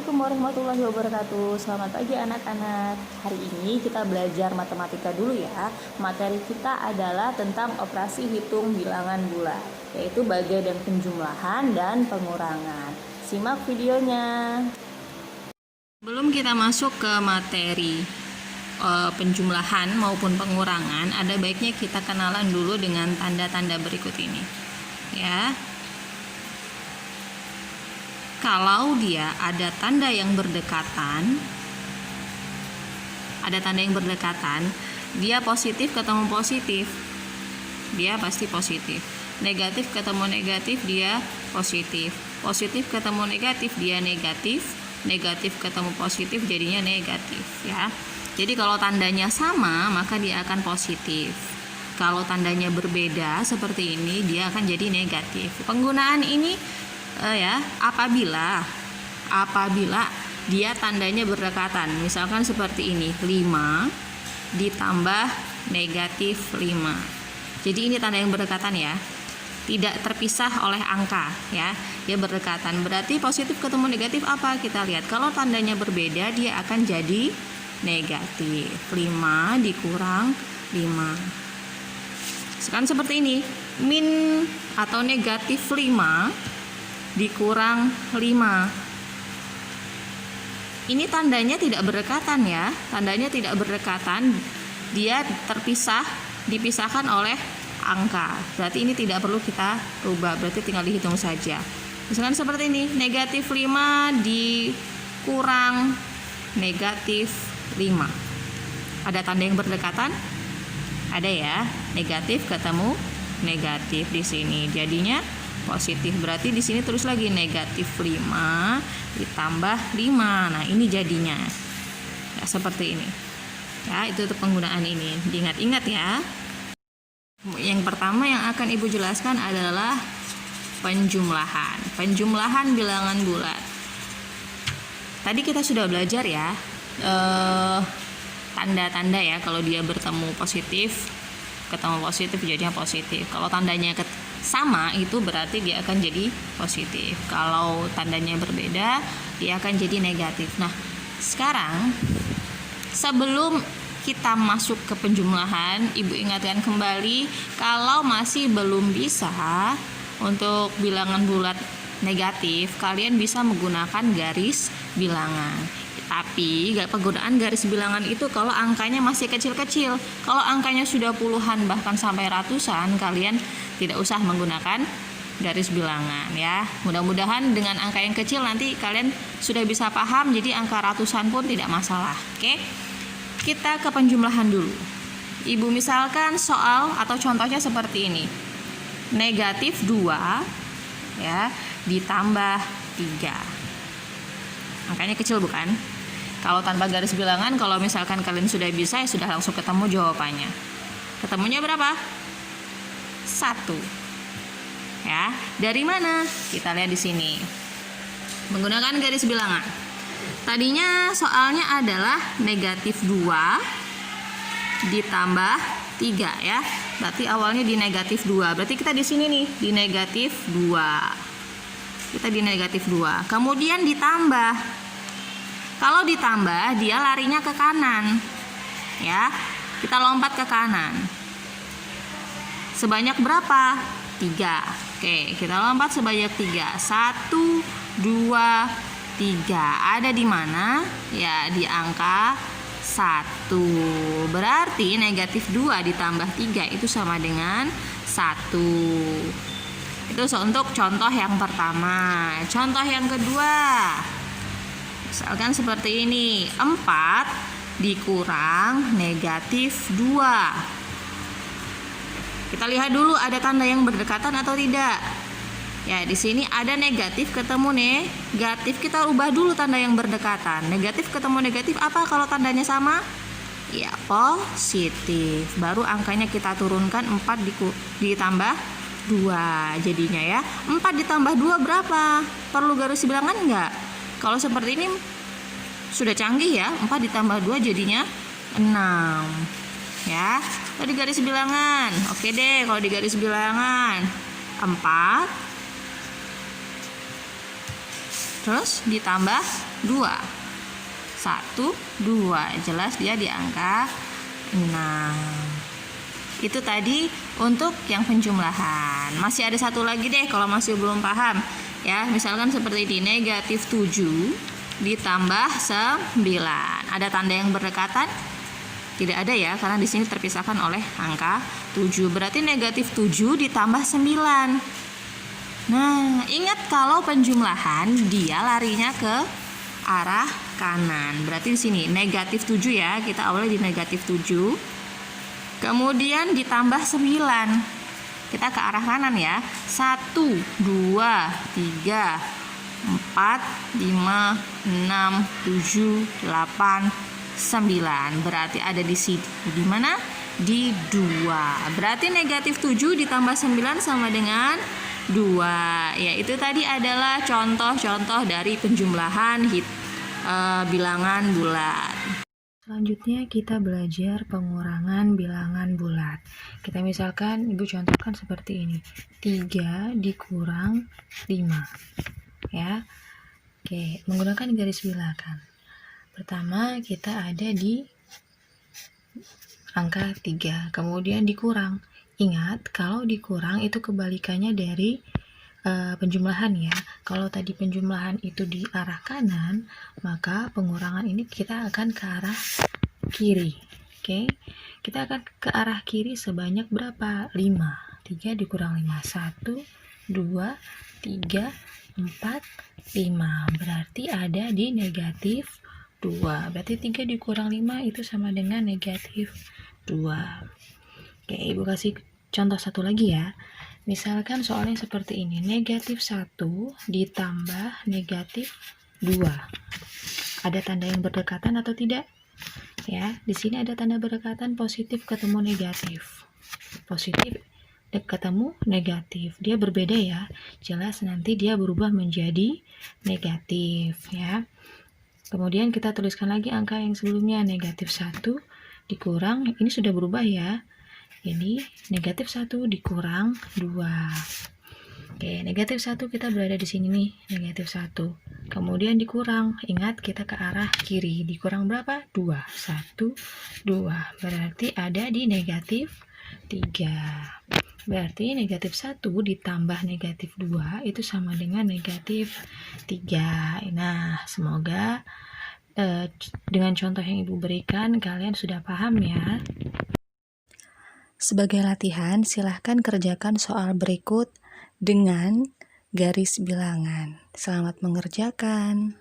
Assalamualaikum warahmatullahi wabarakatuh. Selamat pagi anak-anak. Hari ini kita belajar matematika dulu ya. Materi kita adalah tentang operasi hitung bilangan bulat, yaitu bagian dan penjumlahan dan pengurangan. Simak videonya. Sebelum kita masuk ke materi penjumlahan maupun pengurangan, ada baiknya kita kenalan dulu dengan tanda-tanda berikut ini. Ya. Kalau dia ada tanda yang berdekatan, dia positif ketemu positif, dia pasti positif. Negatif ketemu negatif, dia positif. Positif ketemu negatif, dia negatif. Negatif ketemu positif, jadinya negatif ya. Jadi kalau tandanya sama, maka dia akan positif. Kalau tandanya berbeda seperti ini, dia akan jadi negatif. Penggunaan ini apabila dia tandanya berdekatan, misalkan seperti ini, 5 ditambah negatif 5. Jadi ini tanda yang berdekatan ya, tidak terpisah oleh angka ya, dia berdekatan. Berarti positif ketemu negatif apa? Kita lihat, kalau tandanya berbeda dia akan jadi negatif. 5 dikurang 5. Sekarang seperti ini, min atau negatif 5 dikurang 5. Ini tandanya tidak berdekatan ya. Tandanya tidak berdekatan. Dia dipisahkan oleh angka. Berarti ini tidak perlu kita rubah. Berarti tinggal dihitung saja. Misalkan seperti ini, negatif 5 dikurang negatif 5. Ada tanda yang berdekatan? Ada ya. Negatif ketemu negatif di sini. Jadinya positif. Berarti di sini terus lagi negatif 5 ditambah 5. Nah, ini jadinya. Ya, seperti ini. Ya, itu untuk penggunaan ini. Diingat-ingat ya. Yang pertama yang akan Ibu jelaskan adalah penjumlahan. Penjumlahan bilangan bulat. Tadi kita sudah belajar ya. Tanda-tanda ya, kalau dia bertemu positif, ketemu positif jadinya positif. Kalau tandanya sama itu berarti dia akan jadi positif. Kalau tandanya berbeda dia akan jadi negatif. Nah, sekarang sebelum kita masuk ke penjumlahan, Ibu ingatkan kembali, kalau masih belum bisa untuk bilangan bulat negatif, kalian bisa menggunakan garis bilangan. Tapi penggunaan garis bilangan itu kalau angkanya masih kecil-kecil. Kalau angkanya sudah puluhan bahkan sampai ratusan, kalian tidak usah menggunakan garis bilangan ya. Mudah-mudahan dengan angka yang kecil nanti kalian sudah bisa paham, jadi angka ratusan pun tidak masalah. Oke. Kita ke penjumlahan dulu. Ibu misalkan soal atau contohnya seperti ini. Negatif 2 ya ditambah 3. Angkanya kecil bukan? Kalau tanpa garis bilangan, kalau misalkan kalian sudah bisa, ya sudah langsung ketemu jawabannya. Ketemunya berapa? 1. Ya, dari mana? Kita lihat di sini. Menggunakan garis bilangan. Tadinya soalnya adalah negatif 2 ditambah 3 ya. Berarti awalnya di negatif 2. Berarti kita di sini nih, di negatif 2. Kita di negatif 2. Kemudian ditambah. Kalau ditambah, dia larinya ke kanan. Ya. Kita lompat ke kanan. Sebanyak berapa? 3. Oke, kita lompat sebanyak 3. 1, 2, 3. Ada di mana? Ya, di angka 1. Berarti negatif 2 ditambah 3 itu sama dengan 1. Itu untuk contoh yang pertama. Contoh yang kedua, misalkan seperti ini, 4 dikurang negatif 2. Kita lihat dulu ada tanda yang berdekatan atau tidak. Ya, di sini ada negatif ketemu negatif. Kita ubah dulu tanda yang berdekatan. Negatif ketemu negatif apa kalau tandanya sama? Ya, positif. Baru angkanya kita turunkan, 4 ditambah 2 jadinya ya. 4 ditambah 2 berapa? Perlu garis bilangan enggak? Kalau seperti ini sudah canggih ya. 4 ditambah 2 jadinya 6 ya. Kalau di garis bilangan, oke deh, kalau di garis bilangan 4 terus ditambah 2. 1, 2. Jelas dia di angka 6. Itu tadi untuk yang penjumlahan. Masih ada satu lagi deh kalau masih belum paham. Ya, misalkan seperti ini, negatif 7 ditambah 9. Ada tanda yang berdekatan? Tidak ada ya, karena di sini terpisahkan oleh angka 7. Berarti negatif 7 ditambah 9. Nah, ingat kalau penjumlahan dia larinya ke arah kanan. Berarti di sini negatif 7 ya, kita awalnya di negatif 7. Kemudian ditambah 9. Kita ke arah kanan ya. 1, 2, 3, 4, 5, 6, 7, 8, 9. Berarti ada di sini. Di mana? Di 2. Berarti negatif 7 ditambah 9 sama dengan 2. Ya, itu tadi adalah contoh-contoh dari penjumlahan bilangan bulat. Selanjutnya kita belajar pengurangan bilangan bulat. Kita misalkan Ibu contohkan seperti ini. 3 dikurang 5. Ya. Oke, menggunakan garis bilangan. Pertama kita ada di angka 3, kemudian dikurang. Ingat, kalau dikurang itu kebalikannya dari penjumlahan ya. Kalau tadi penjumlahan itu di arah kanan, maka pengurangan ini kita akan ke arah kiri. Oke. Kita akan ke arah kiri sebanyak berapa? 5. 3 dikurang 5. 1, 2, 3, 4, 5. Berarti ada di negatif 2. Berarti 3 dikurang 5 itu sama dengan negatif 2. Oke, Ibu kasih contoh satu lagi ya. Misalkan soalnya seperti ini, negatif 1 ditambah negatif 2. Ada tanda yang berdekatan atau tidak? Ya, di sini ada tanda berdekatan, positif ketemu negatif. Positif ketemu negatif. Dia berbeda ya. Jelas nanti dia berubah menjadi negatif ya. Kemudian kita tuliskan lagi angka yang sebelumnya, negatif 1 dikurang, ini sudah berubah ya. Ini negatif 1 dikurang 2. Oke, negatif 1 kita berada di sini nih, negatif 1. Kemudian dikurang, ingat kita ke arah kiri. Dikurang berapa? 2. 1, 2. Berarti ada di negatif 3. Berarti negatif 1 ditambah negatif 2 itu sama dengan negatif 3. Nah, semoga dengan contoh yang Ibu berikan kalian sudah paham ya. Sebagai latihan, silahkan kerjakan soal berikut dengan garis bilangan. Selamat mengerjakan.